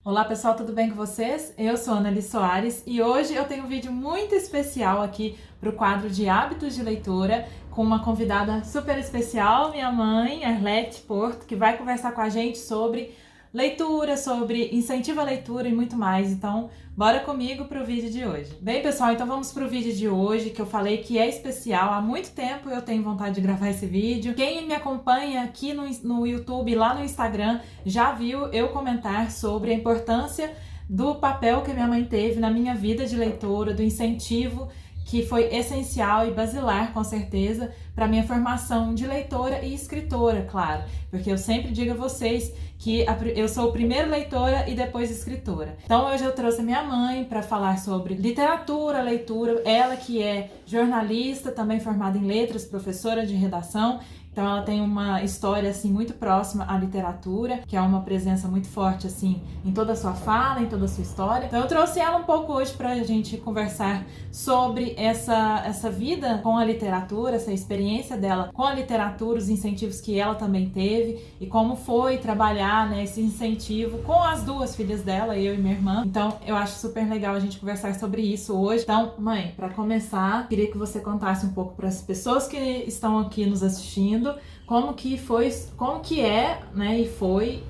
Olá pessoal, tudo bem com vocês? Eu sou Anneli Soares e hoje eu tenho um vídeo muito especial aqui para o quadro de Hábitos de Leitura com uma convidada super especial, minha mãe, Arlete Porto, que vai conversar com a gente sobre leitura, sobre incentivo à leitura e muito mais. Então, bora comigo para o vídeo de hoje. Bem, pessoal, então vamos para o vídeo de hoje, que eu falei que é especial. Há muito tempo eu tenho vontade de gravar esse vídeo. Quem me acompanha aqui no YouTube, lá no Instagram, já viu eu comentar sobre a importância do papel que minha mãe teve na minha vida de leitora, do incentivo que foi essencial e basilar, com certeza, para minha formação de leitora e escritora, claro. Porque eu sempre digo a vocês que eu sou primeiro leitora e depois escritora. Então hoje eu trouxe a minha mãe para falar sobre literatura, leitura, ela que é jornalista, também formada em letras, professora de redação. Então ela tem uma história assim muito próxima à literatura, que é uma presença muito forte assim em toda a sua fala, em toda a sua história. Então eu trouxe ela um pouco hoje para a gente conversar sobre essa vida com a literatura, essa experiência dela com a literatura, os incentivos que ela também teve e como foi trabalhar, né, esse incentivo com as duas filhas dela, eu e minha irmã. Então eu acho super legal a gente conversar sobre isso hoje. Então, mãe, para começar, queria que você contasse um pouco para as pessoas que estão aqui nos assistindo como que é, né,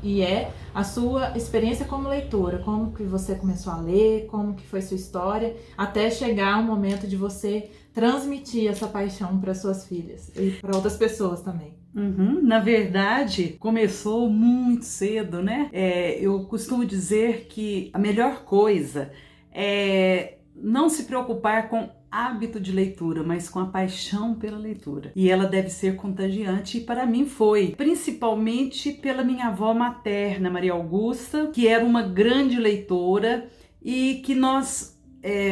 e é a sua experiência como leitora, como que você começou a ler, como que foi sua história, até chegar o momento de você transmitir essa paixão para suas filhas e para outras pessoas também. Na verdade, começou muito cedo, né? Eu costumo dizer que a melhor coisa é não se preocupar com hábito de leitura, mas com a paixão pela leitura. E ela deve ser contagiante, e para mim foi, principalmente pela minha avó materna, Maria Augusta, que era uma grande leitora e que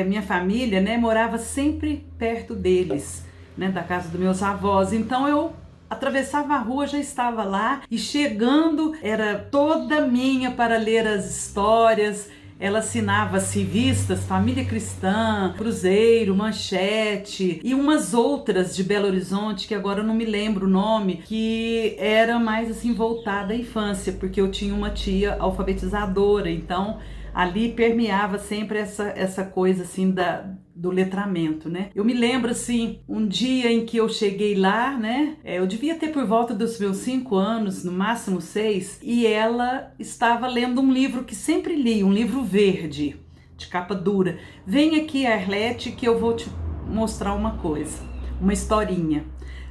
minha família, né, morava sempre perto deles, né, da casa dos meus avós. Então eu atravessava a rua, já estava lá, e chegando era toda minha para ler as histórias. Ela assinava as revistas Família Cristã, Cruzeiro, Manchete e umas outras de Belo Horizonte, que agora eu não me lembro o nome, que era mais assim voltada à infância, porque eu tinha uma tia alfabetizadora, então ali permeava sempre essa coisa assim do letramento, né? Eu me lembro assim, um dia em que eu cheguei lá, né? Eu devia ter por volta dos meus 5 anos, no máximo 6, e ela estava lendo um livro que sempre li, um livro verde, de capa dura. Vem aqui, Arlete, que eu vou te mostrar uma coisa, uma historinha.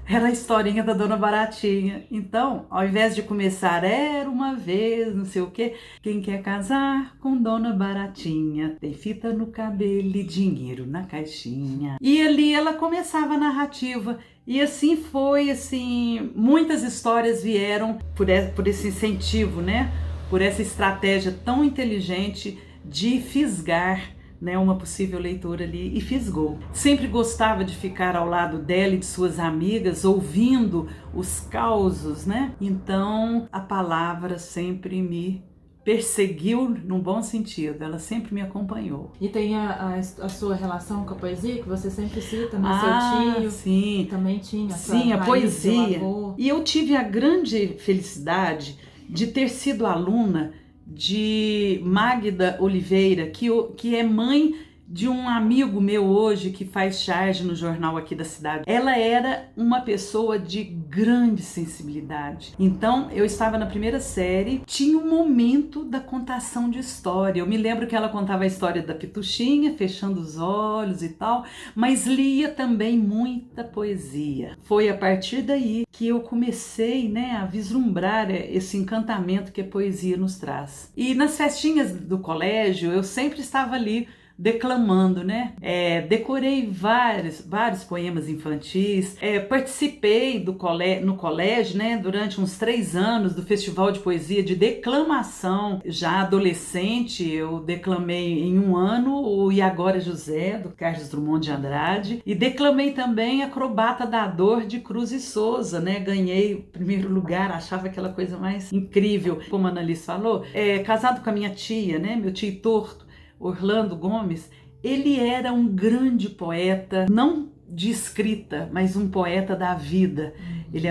Era a historinha da Dona Baratinha. Então, ao invés de começar, era uma vez, não sei o quê, quem quer casar com Dona Baratinha, tem fita no cabelo e dinheiro na caixinha. E ali ela começava a narrativa. E assim foi, assim, muitas histórias vieram por esse incentivo, né? Por essa estratégia tão inteligente de fisgar, né, uma possível leitora ali, e fisgou. Sempre gostava de ficar ao lado dela e de suas amigas, ouvindo os causos, né? Então a palavra sempre me perseguiu num bom sentido, ela sempre me acompanhou. E tem a sua relação com a poesia, que você sempre cita, né? Seu tio sim, também tinha. Sim, a poesia. E eu tive a grande felicidade de ter sido aluna de Magda Oliveira, que é mãe de um amigo meu hoje que faz charge no jornal aqui da cidade. Ela era uma pessoa de grande sensibilidade. Então, eu estava na primeira série, tinha um momento da contação de história. Eu me lembro que ela contava a história da Pituxinha, fechando os olhos e tal, mas lia também muita poesia. Foi a partir daí que eu comecei, né, a vislumbrar esse encantamento que a poesia nos traz. E nas festinhas do colégio, eu sempre estava ali declamando, né? Decorei vários poemas infantis, participei no colégio, né, durante uns 3 anos do Festival de Poesia de Declamação. Já adolescente, eu declamei em 1 ano o E Agora José, do Carlos Drummond de Andrade, e declamei também Acrobata da Dor, de Cruz e Souza, né? Ganhei o primeiro lugar, achava aquela coisa mais incrível. Como a Annalise falou, casado com a minha tia, né, meu tio torto, Orlando Gomes, ele era um grande poeta, não de escrita, mas um poeta da vida. Ele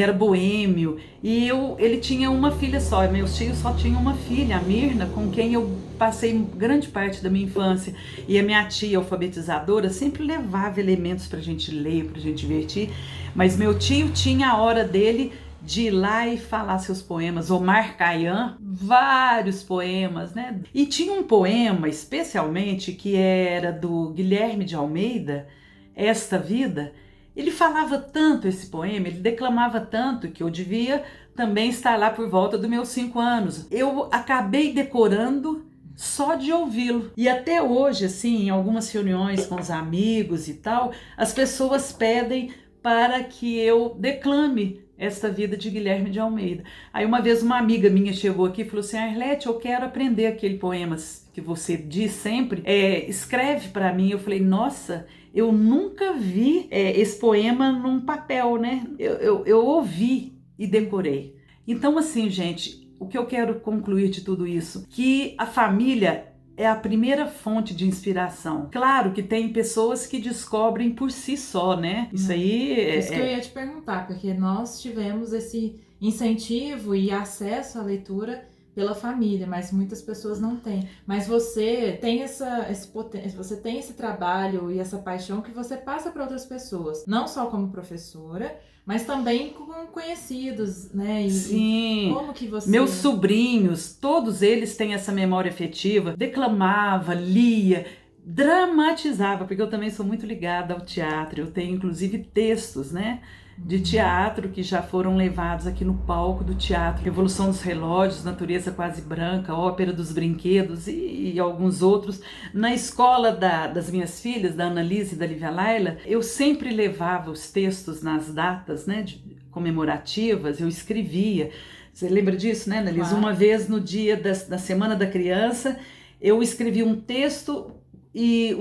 era boêmio, e ele tinha uma filha só, meus tios só tinham uma filha, a Mirna, com quem eu passei grande parte da minha infância, e a minha tia alfabetizadora sempre levava elementos pra gente ler, pra gente divertir, mas meu tio tinha a hora dele de ir lá e falar seus poemas. Omar Khayyam, vários poemas, né? E tinha um poema especialmente que era do Guilherme de Almeida, Esta Vida. Ele falava tanto esse poema, ele declamava tanto, que eu devia também estar lá por volta dos meus 5 anos. Eu acabei decorando só de ouvi-lo. E até hoje, assim, em algumas reuniões com os amigos e tal, as pessoas pedem para que eu declame Esta Vida de Guilherme de Almeida. Aí uma vez uma amiga minha chegou aqui e falou assim: Arlete, eu quero aprender aquele poema que você diz sempre, escreve para mim. Eu falei: nossa, eu nunca vi esse poema num papel, né? Eu ouvi e decorei. Então, assim, gente, o que eu quero concluir de tudo isso? Que a família é a primeira fonte de inspiração. Claro que tem pessoas que descobrem por si só, né? Isso aí Isso que eu ia te perguntar, porque nós tivemos esse incentivo e acesso à leitura pela família, mas muitas pessoas não têm. Mas você tem você tem esse trabalho e essa paixão que você passa para outras pessoas, não só como professora, mas também com conhecidos, né? Sim. Como que você... Meus sobrinhos, todos eles têm essa memória afetiva. Declamava, lia, dramatizava, porque eu também sou muito ligada ao teatro. Eu tenho inclusive textos, né, de teatro que já foram levados aqui no palco do teatro. Revolução dos Relógios, Natureza Quase Branca, Ópera dos Brinquedos e alguns outros. Na escola das minhas filhas, da Annalise e da Lívia Laila, eu sempre levava os textos nas datas, né, comemorativas, eu escrevia. Você lembra disso, né, Annalise? Claro. Uma vez no dia da Semana da Criança, eu escrevi um texto e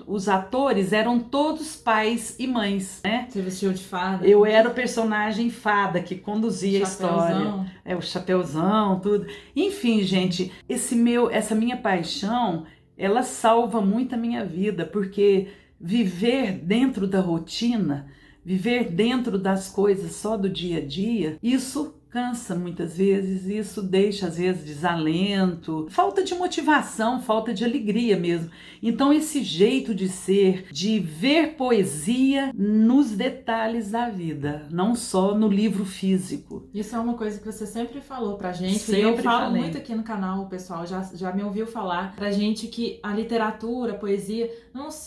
os atores eram todos pais e mães, né? Você vestiu de fada? Eu era o personagem fada que conduzia a Chapeuzão. história. O chapeuzão, tudo. Enfim, gente, essa minha paixão, ela salva muito a minha vida, porque viver dentro da rotina, viver dentro das coisas só do dia a dia, isso cansa muitas vezes, isso deixa às vezes desalento, falta de motivação, falta de alegria mesmo. Então esse jeito de ser, de ver poesia nos detalhes da vida, não só no livro físico. Isso é uma coisa que você sempre falou pra gente, Sempre e eu falo falei. muito aqui no canal, o pessoal já me ouviu falar pra gente que a literatura, a poesia,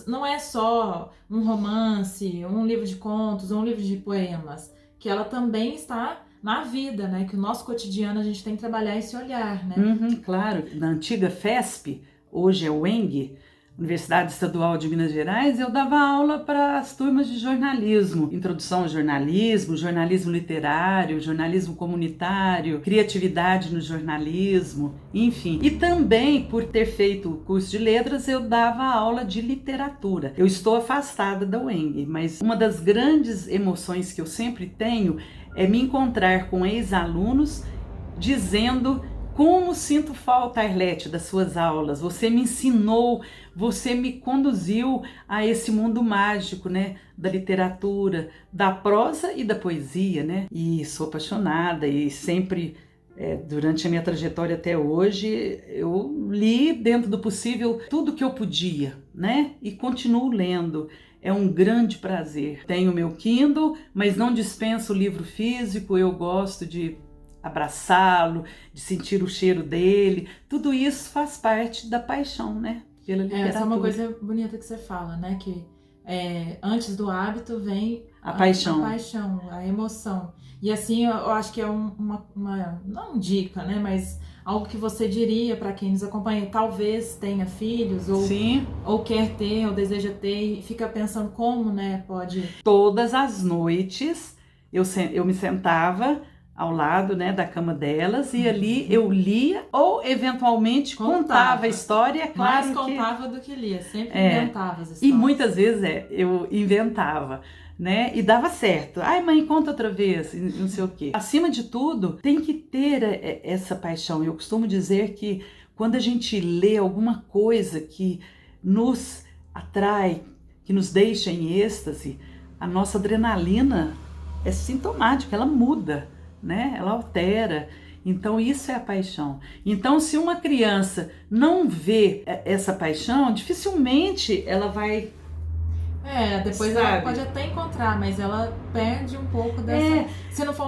não é só um romance, um livro de contos, um livro de poemas, que ela também está na vida, né? Que o nosso cotidiano a gente tem que trabalhar esse olhar, né? Claro, na antiga FESP, hoje é UENG, Universidade Estadual de Minas Gerais, eu dava aula para as turmas de jornalismo, introdução ao jornalismo, jornalismo literário, jornalismo comunitário, criatividade no jornalismo, enfim. E também, por ter feito o curso de letras, eu dava aula de literatura. Eu estou afastada da UENG, mas uma das grandes emoções que eu sempre tenho é me encontrar com ex-alunos dizendo: como sinto falta, Arlete, das suas aulas. Você me ensinou, você me conduziu a esse mundo mágico, né? Da literatura, da prosa e da poesia, né? E sou apaixonada e sempre, durante a minha trajetória até hoje, eu li dentro do possível tudo que eu podia, né? E continuo lendo. É um grande prazer. Tenho meu Kindle, mas não dispenso o livro físico. Eu gosto de abraçá-lo, de sentir o cheiro dele. Tudo isso faz parte da paixão, né? Pela literatura. Essa é uma coisa bonita que você fala, né? Que antes do hábito vem a paixão, a emoção. E assim, eu acho que é uma não dica, né? Mas algo que você diria para quem nos acompanha, talvez tenha filhos, ou quer ter, ou deseja ter, e fica pensando como, né, pode... Todas as noites eu me sentava ao lado, né, da cama delas, e ali eu lia ou eventualmente contava a história. Claro, mais contava do que lia, sempre inventava as histórias. E muitas vezes eu inventava, né? E dava certo. Ai, mãe, conta outra vez, não sei o quê. Acima de tudo, tem que ter essa paixão. Eu costumo dizer que quando a gente lê alguma coisa que nos atrai, que nos deixa em êxtase, a nossa adrenalina é sintomática, ela muda, né? Ela altera. Então isso é a paixão. Então se uma criança não vê essa paixão, dificilmente ela vai... Depois sabe? ela pode até encontrar, mas ela perde um pouco dessa... Se não for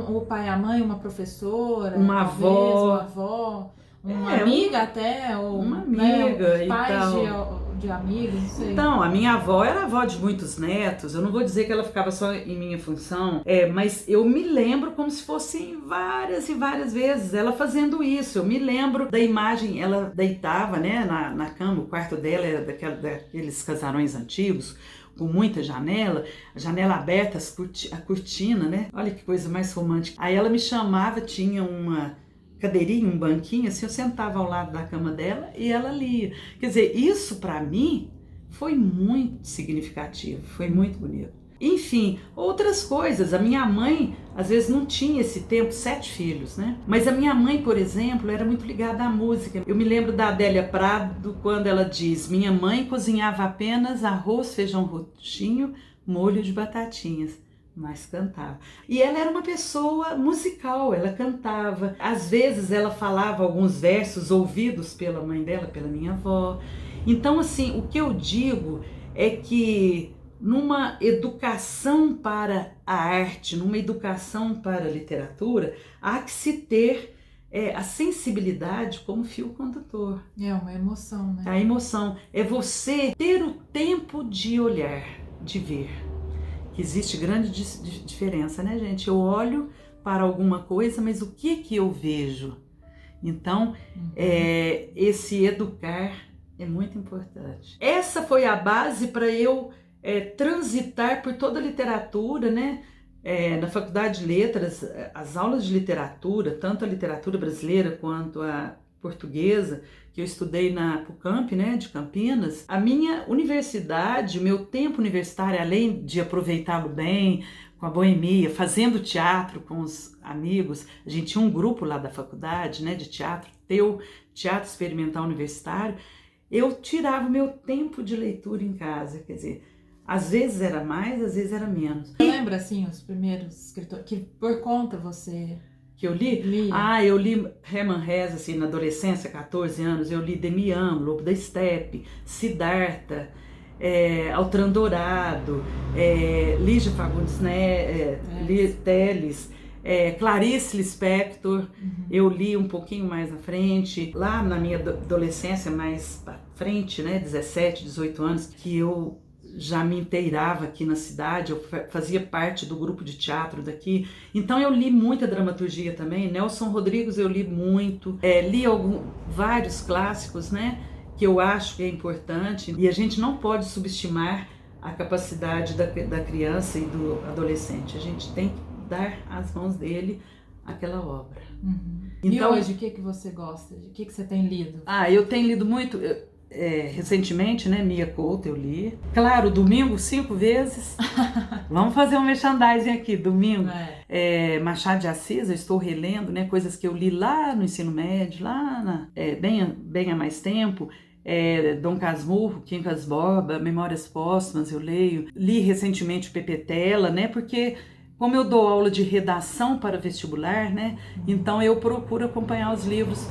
o pai e a mãe, uma professora, uma talvez, avó, uma avó, uma amiga até, ou uma amiga, né, pais então... de amigos, não sei. Então, a minha avó era avó de muitos netos, eu não vou dizer que ela ficava só em minha função, mas eu me lembro como se fossem várias e várias vezes ela fazendo isso. Eu me lembro da imagem, ela deitava, né, na cama, o quarto dela era daqueles casarões antigos, com muita janela, a janela aberta, a cortina, né? Olha que coisa mais romântica. Aí ela me chamava, tinha uma cadeirinha, um banquinho, assim, eu sentava ao lado da cama dela e ela lia. Quer dizer, isso para mim foi muito significativo, foi muito bonito. Enfim, outras coisas. A minha mãe, às vezes, não tinha esse tempo, 7 filhos, né? Mas a minha mãe, por exemplo, era muito ligada à música. Eu me lembro da Adélia Prado, quando ela diz: minha mãe cozinhava apenas arroz, feijão roxinho, molho de batatinhas, mas cantava. E ela era uma pessoa musical, ela cantava. Às vezes ela falava alguns versos ouvidos pela mãe dela, pela minha avó. Então, assim, o que eu digo é que numa educação para a arte, numa educação para a literatura, há que se ter a sensibilidade como fio condutor. É uma emoção, né? A emoção é você ter o tempo de olhar, de ver. Que existe grande diferença, né, gente? Eu olho para alguma coisa, mas o que eu vejo? Então, esse educar é muito importante. Essa foi a base para eu transitar por toda a literatura, né? Na Faculdade de Letras, as aulas de literatura, tanto a literatura brasileira quanto a portuguesa, que eu estudei na PUCamp, né, de Campinas, a minha universidade, meu tempo universitário, além de aproveitá-lo bem, com a boemia, fazendo teatro com os amigos, a gente tinha um grupo lá da faculdade, né, de teatro, Teatro Experimental Universitário, eu tirava o meu tempo de leitura em casa, quer dizer, às vezes era mais, às vezes era menos. Você lembra, assim, os primeiros escritores que por conta você... Que eu li? Eu li Hermann Hesse, assim, na adolescência, 14 anos, eu li Demian, Lobo da Estepe, Siddhartha, Altran Dourado, Lígia Fagundes Telles, Clarice Lispector, eu li um pouquinho mais à frente, lá na minha adolescência, mais pra frente, né, 17, 18 anos, que eu já me inteirava aqui na cidade, eu fazia parte do grupo de teatro daqui, então eu li muita dramaturgia também. Nelson Rodrigues eu li muito, li vários clássicos, né, que eu acho que é importante, e a gente não pode subestimar a capacidade da criança e do adolescente, a gente tem que dar às mãos dele aquela obra. Então, e hoje, o que você gosta? O que você tem lido? Eu tenho lido muito... recentemente, né, Mia Couto eu li. Claro, domingo 5 vezes. Vamos fazer um merchandising aqui, domingo. Machado de Assis, eu estou relendo, né, coisas que eu li lá no ensino médio, lá bem há mais tempo. Dom Casmurro, Quincas Borba, Memórias Póstumas eu leio. Li recentemente o Pepe Tela, né, porque como eu dou aula de redação para vestibular, né, então eu procuro acompanhar os livros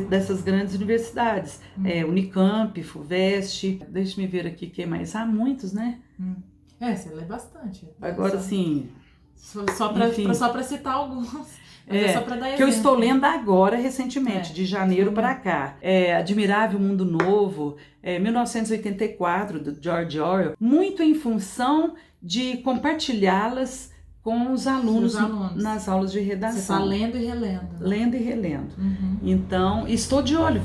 dessas grandes universidades, Unicamp, FUVEST, deixa-me ver aqui quem mais, há muitos, né? Você lê bastante. Agora sim, só para citar alguns, só para dar exemplo. Que eu estou lendo agora recentemente, de janeiro para cá, Admirável Mundo Novo, 1984, do George Orwell, muito em função de compartilhá-las com os alunos nas aulas de redação. Você está lendo e relendo. Lendo e relendo. Então, estou de olho.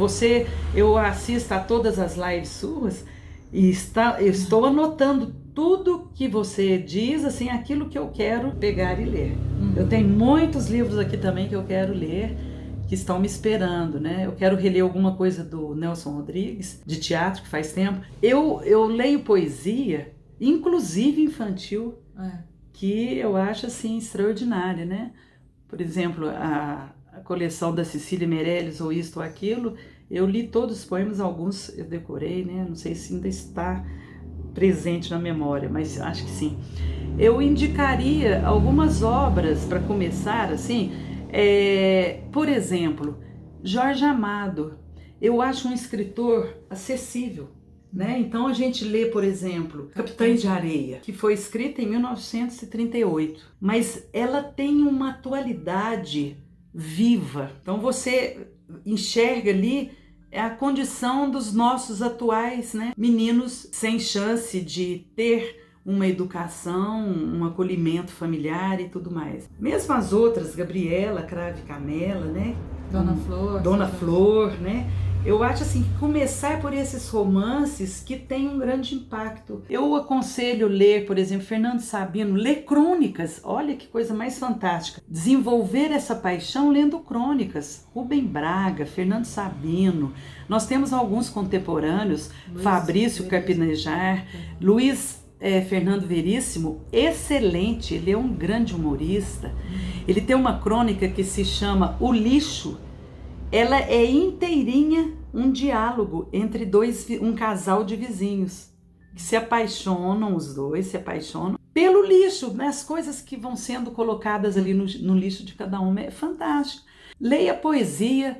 Eu assisto a todas as lives suas e eu estou anotando tudo que você diz, assim, aquilo que eu quero pegar e ler. Eu tenho muitos livros aqui também que eu quero ler, que estão me esperando, né? Eu quero reler alguma coisa do Nelson Rodrigues, de teatro, que faz tempo. Eu leio poesia, inclusive infantil, que eu acho assim extraordinária, né? Por exemplo, a coleção da Cecília Meirelles, ou Isto ou Aquilo, eu li todos os poemas, alguns eu decorei, né? Não sei se ainda está presente na memória, mas acho que sim. Eu indicaria algumas obras para começar, assim, por exemplo, Jorge Amado. Eu acho um escritor acessível, né? Então a gente lê, por exemplo, Capitães de Areia, que foi escrita em 1938, mas ela tem uma atualidade viva. Então você enxerga ali a condição dos nossos atuais, né, meninos sem chance de ter uma educação, um acolhimento familiar e tudo mais. Mesmo as outras, Gabriela, Cravo e Canela, né? Dona Flor, né? Eu acho assim, que começar por esses romances que têm um grande impacto. Eu aconselho ler, por exemplo, Fernando Sabino, ler crônicas. Olha que coisa mais fantástica. Desenvolver essa paixão lendo crônicas. Rubem Braga, Fernando Sabino. Nós temos alguns contemporâneos, Fabrício Carpinejar, Luiz Fernando Veríssimo, excelente, ele é um grande humorista. Ele tem uma crônica que se chama O Lixo. Ela é inteirinha um diálogo entre um casal de vizinhos que se apaixonam, os dois se apaixonam pelo lixo, né? As coisas que vão sendo colocadas ali no lixo de cada um. É fantástico. Leia a poesia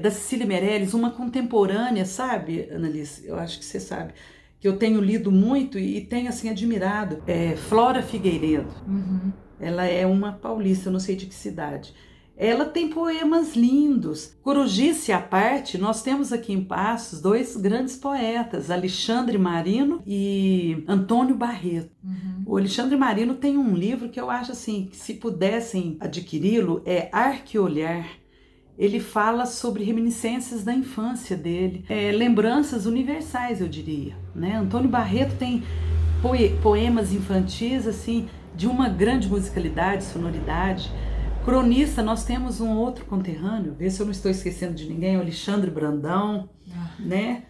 da Cecília Meirelles, uma contemporânea, sabe, Annalise? Eu acho que você sabe, que eu tenho lido muito e tenho assim admirado. Flora Figueiredo. Uhum. Ela é uma paulista, eu não sei de que cidade. Ela tem poemas lindos. Corujice à parte, nós temos aqui em Passos dois grandes poetas, Alexandre Marino e Antônio Barreto. Uhum. O Alexandre Marino tem um livro que eu acho assim, que se pudessem adquiri-lo, é Arqueolhar. Ele fala sobre reminiscências da infância dele, lembranças universais, eu diria, né? Antônio Barreto tem poemas infantis assim, de uma grande musicalidade, sonoridade. Cronista, nós temos um outro conterrâneo, vê se eu não estou esquecendo de ninguém, o Alexandre Brandão, né?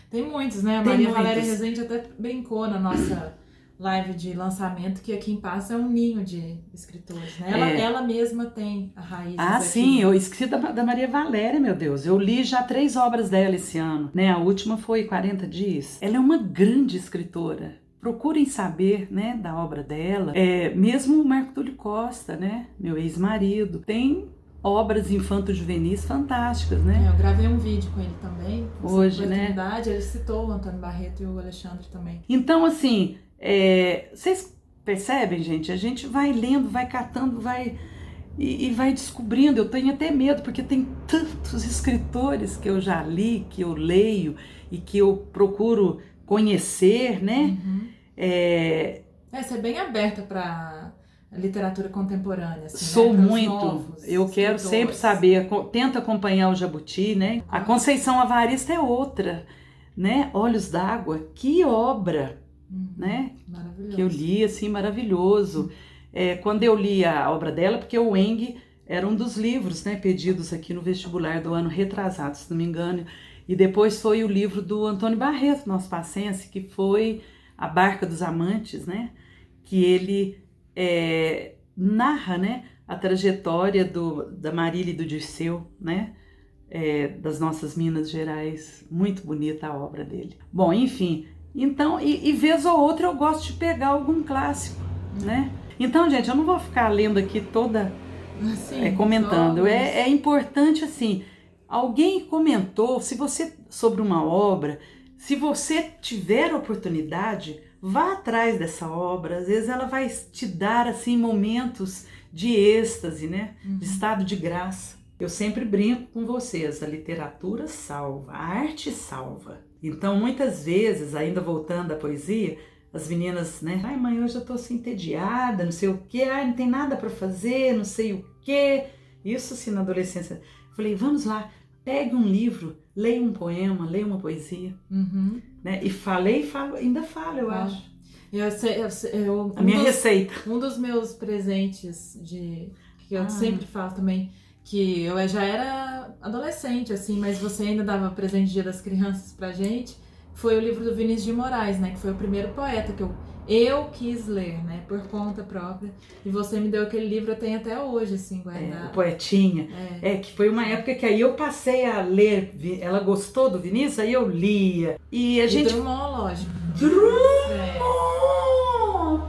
Tem muitos, né? A Maria Valéria Rezende até brincou na nossa live de lançamento que aqui em Passos é um ninho de escritores, né? Ela mesma tem a raiz. Sim, eu esqueci da Maria Valéria, meu Deus. Eu li já 3 obras dela esse ano, né? A última foi 40 Dias. Ela é uma grande escritora. Procurem saber, né, da obra dela. Mesmo o Marco Túlio Costa, né, meu ex-marido, tem obras infanto-juvenis fantásticas, né? Eu gravei um vídeo com ele também. Hoje, né? Ele citou o Antônio Barreto e o Alexandre também. Então, assim, vocês percebem, gente? A gente vai lendo, vai catando, e vai descobrindo. Eu tenho até medo, porque tem tantos escritores que eu já li, que eu leio e que eu procuro conhecer, né? Uhum. Você é bem aberta para literatura contemporânea. Assim, sou, né? muito. Eu quero sempre saber, tento acompanhar o Jabuti, né? A Conceição Avarista é outra, né? Olhos d'Água, que obra, né? Maravilhoso. Que eu li, assim, maravilhoso. Quando eu li a obra dela, porque o Eng era um dos livros, né, pedidos aqui no vestibular do ano retrasado, se não me engano. E depois foi o livro do Antônio Barreto, nosso passense, que foi A Barca dos Amantes, né? Que ele narra, né, a trajetória da Marília e do Dirceu, né? Das nossas Minas Gerais. Muito bonita a obra dele. Bom, enfim, então, e vez ou outra eu gosto de pegar algum clássico, né? Então, gente, eu não vou ficar lendo aqui toda, comentando. É importante, assim, alguém comentou, se você, sobre uma obra, se você tiver oportunidade, vá atrás dessa obra. Às vezes ela vai te dar, assim, momentos de êxtase, né? De estado de graça. Eu sempre brinco com vocês, a literatura salva, a arte salva. Então, muitas vezes, ainda voltando à poesia, as meninas, né? Ai, mãe, hoje eu tô assim entediada, não sei o quê. Ai, não tem nada para fazer, não sei o quê. Isso, assim, na adolescência. Falei, vamos lá, pegue um livro, leia um poema, leia uma poesia. Né? E falei, ainda falo, eu acho. A minha receita. Um dos meus presentes, que eu sempre falo também, que eu já era adolescente, assim, mas você ainda dava presente de Dia das Crianças pra gente, foi o livro do Vinícius de Moraes, né? Que foi o primeiro poeta que eu quis ler, né? Por conta própria. E você me deu aquele livro, eu tenho até hoje, assim, guardado. O Poetinha. Que foi uma época que aí eu passei a ler. Ela gostou do Vinícius, aí eu lia. E a gente... Drummond, lógico. Drummond!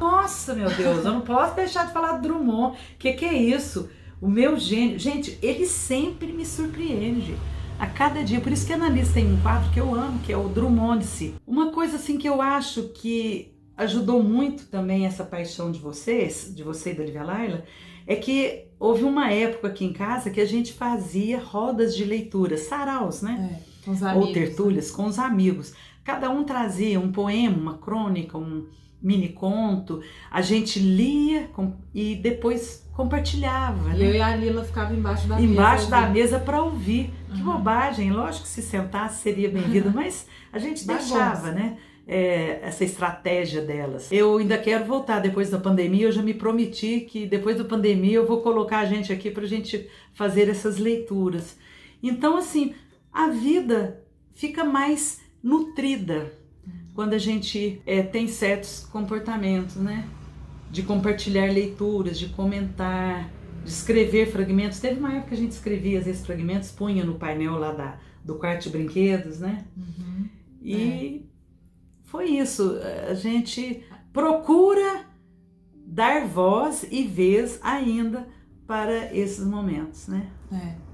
Nossa, meu Deus, eu não posso deixar de falar de Drummond. Que é isso? O meu gênio. Gente, ele sempre me surpreende. A cada dia. Por isso que a Annalise tem um quadro que eu amo, que é o Drummond-se. Uma coisa assim que eu acho que ajudou muito também essa paixão de vocês, de você e da Lívia Laila, é que houve uma época aqui em casa que a gente fazia rodas de leitura, saraus, né? Com os amigos, ou tertúlias, né? com os amigos. Cada um trazia um poema, uma crônica, um mini conto. A gente lia e depois compartilhava. E né? eu e a Lila ficava embaixo da mesa. Embaixo da mesa para ouvir. Que bobagem, lógico que se sentasse seria bem-vindo, mas a gente deixava, né? Essa estratégia delas. Eu ainda quero voltar depois da pandemia, eu já me prometi que depois da pandemia eu vou colocar a gente aqui para a gente fazer essas leituras. Então, assim, a vida fica mais nutrida quando a gente tem certos comportamentos, né? De compartilhar leituras, de comentar, de escrever fragmentos. Teve uma época que a gente escrevia esses fragmentos, punha no painel lá do quarto de brinquedos, né? E foi isso. A gente procura dar voz e vez ainda para esses momentos, né?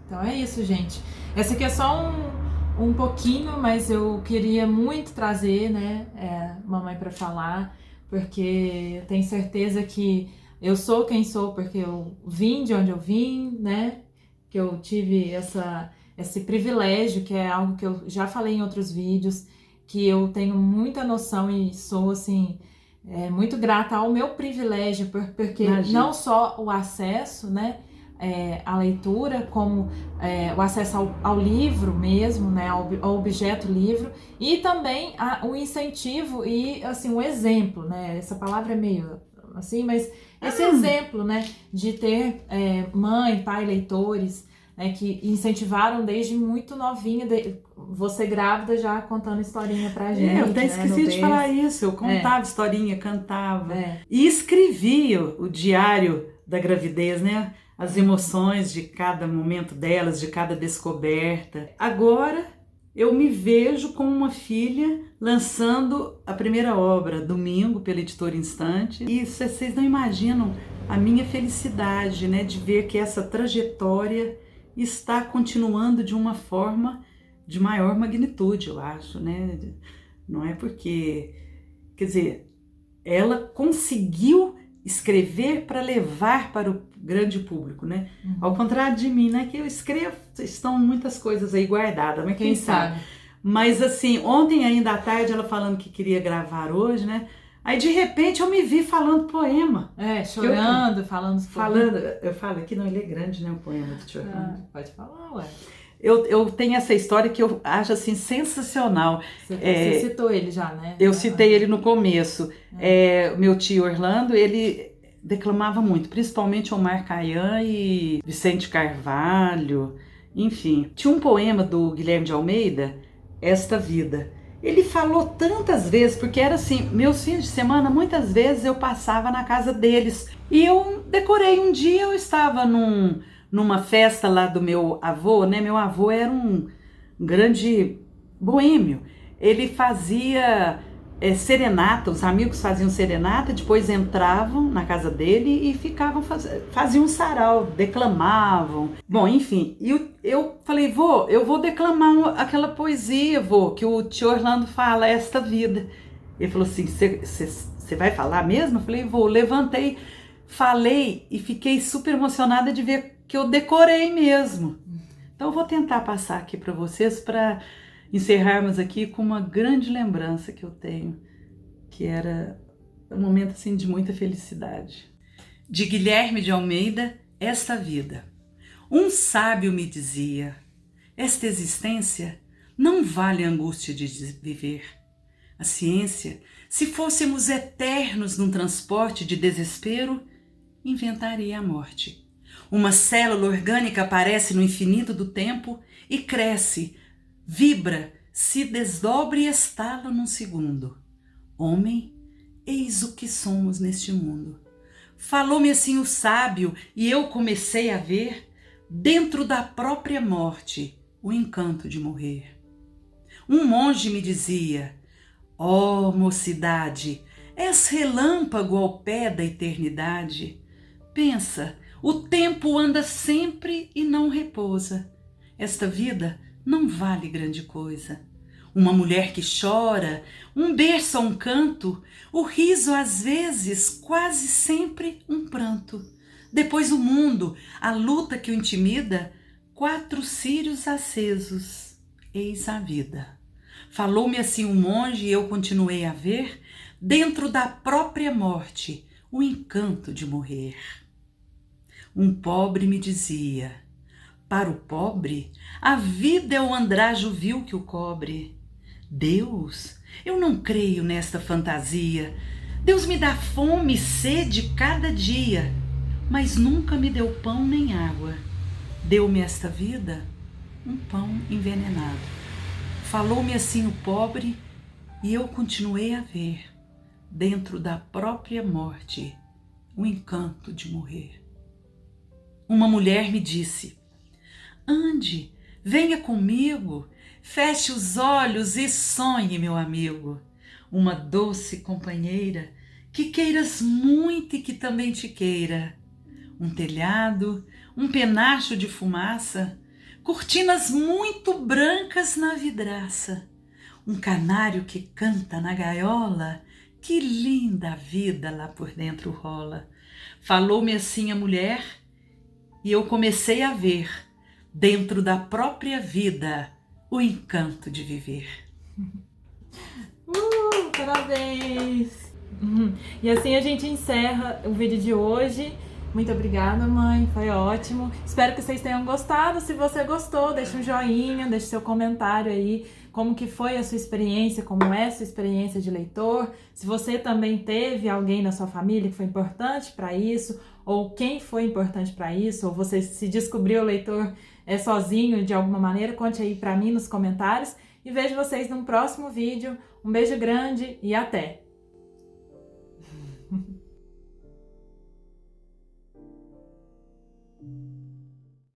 Então é isso, gente. Essa aqui é só um pouquinho, mas eu queria muito trazer, né, mamãe para falar, porque eu tenho certeza que eu sou quem sou porque eu vim de onde eu vim, né? Que eu tive esse privilégio, que é algo que eu já falei em outros vídeos, que eu tenho muita noção e sou, assim, muito grata ao meu privilégio, porque Imagina. Não só o acesso, né, à leitura, como o acesso ao livro mesmo, né, ao objeto livro, e também o incentivo e, assim, o exemplo, né, essa palavra é meio assim, mas esse exemplo, né, de ter mãe, pai, leitores, né, que incentivaram desde muito novinha, você grávida já contando historinha pra gente. Eu até esqueci de falar isso, eu contava historinha, cantava e escrevia o diário da gravidez, né? As emoções de cada momento delas, de cada descoberta. Agora eu me vejo como uma filha lançando a primeira obra, domingo, pela Editora Instante. E vocês não imaginam a minha felicidade, né, de ver que essa trajetória está continuando de uma forma de maior magnitude, eu acho, né? Não é porque, quer dizer, ela conseguiu escrever para levar para o grande público, né? Ao contrário de mim, né? Que eu escrevo, estão muitas coisas aí guardadas, mas quem sabe? Mas assim, ontem ainda à tarde ela falando que queria gravar hoje, né? Aí de repente eu me vi falando poema. Chorando, falando. Eu falo aqui, não, ele é grande, né? O poema do Tio Orlando. Pode falar, ué. Eu tenho essa história que eu acho assim sensacional. Você citou ele já, né? Eu citei ele no começo. Meu tio Orlando, ele declamava muito, principalmente Omar Khayyam e Vicente Carvalho, enfim. Tinha um poema do Guilherme de Almeida, Esta Vida. Ele falou tantas vezes, porque era assim, meus fins de semana, muitas vezes eu passava na casa deles. E eu decorei, um dia eu estava numa festa lá do meu avô, né? Meu avô era um grande boêmio. Ele fazia serenata, os amigos faziam serenata, depois entravam na casa dele e ficavam faziam um sarau, declamavam. Bom, enfim, e eu falei, vô, eu vou declamar aquela poesia, vô, que o tio Orlando fala, Esta Vida. Ele falou assim, você vai falar mesmo? Eu falei, vô, levantei, falei e fiquei super emocionada de ver que eu decorei mesmo. Então eu vou tentar passar aqui para vocês para encerrarmos aqui com uma grande lembrança que eu tenho, que era um momento assim de muita felicidade. De Guilherme de Almeida, Esta Vida. Um sábio me dizia, esta existência não vale a angústia de viver. A ciência, se fôssemos eternos num transporte de desespero, inventaria a morte. Uma célula orgânica aparece no infinito do tempo e cresce, vibra, se desdobra e estala num segundo. Homem, eis o que somos neste mundo. Falou-me assim o sábio e eu comecei a ver, dentro da própria morte, o encanto de morrer. Um monge me dizia, Ó mocidade, és relâmpago ao pé da eternidade. Pensa, o tempo anda sempre e não repousa. Esta vida não vale grande coisa. Uma mulher que chora, um berço a um canto, o riso às vezes, quase sempre um pranto. Depois o mundo, a luta que o intimida, 4 círios acesos, eis a vida. Falou-me assim um monge e eu continuei a ver, dentro da própria morte, o encanto de morrer. Um pobre me dizia, para o pobre, a vida é o andrajo vil que o cobre. Deus, eu não creio nesta fantasia. Deus me dá fome e sede cada dia, mas nunca me deu pão nem água. Deu-me esta vida um pão envenenado. Falou-me assim o pobre e eu continuei a ver, dentro da própria morte, o encanto de morrer. Uma mulher me disse, ande, venha comigo, feche os olhos e sonhe, meu amigo. Uma doce companheira que queiras muito e que também te queira. Um telhado, um penacho de fumaça, cortinas muito brancas na vidraça, um canário que canta na gaiola, que linda a vida lá por dentro rola. Falou-me assim a mulher e eu comecei a ver, dentro da própria vida, o encanto de viver. Parabéns! E assim a gente encerra o vídeo de hoje. Muito obrigada, mãe, foi ótimo. Espero que vocês tenham gostado. Se você gostou, deixa um joinha, deixa seu comentário aí, como que foi a sua experiência, como é a sua experiência de leitor. Se você também teve alguém na sua família que foi importante para isso, ou quem foi importante para isso, ou você se descobriu leitor sozinho de alguma maneira, conte aí para mim nos comentários. E vejo vocês num próximo vídeo. Um beijo grande e até!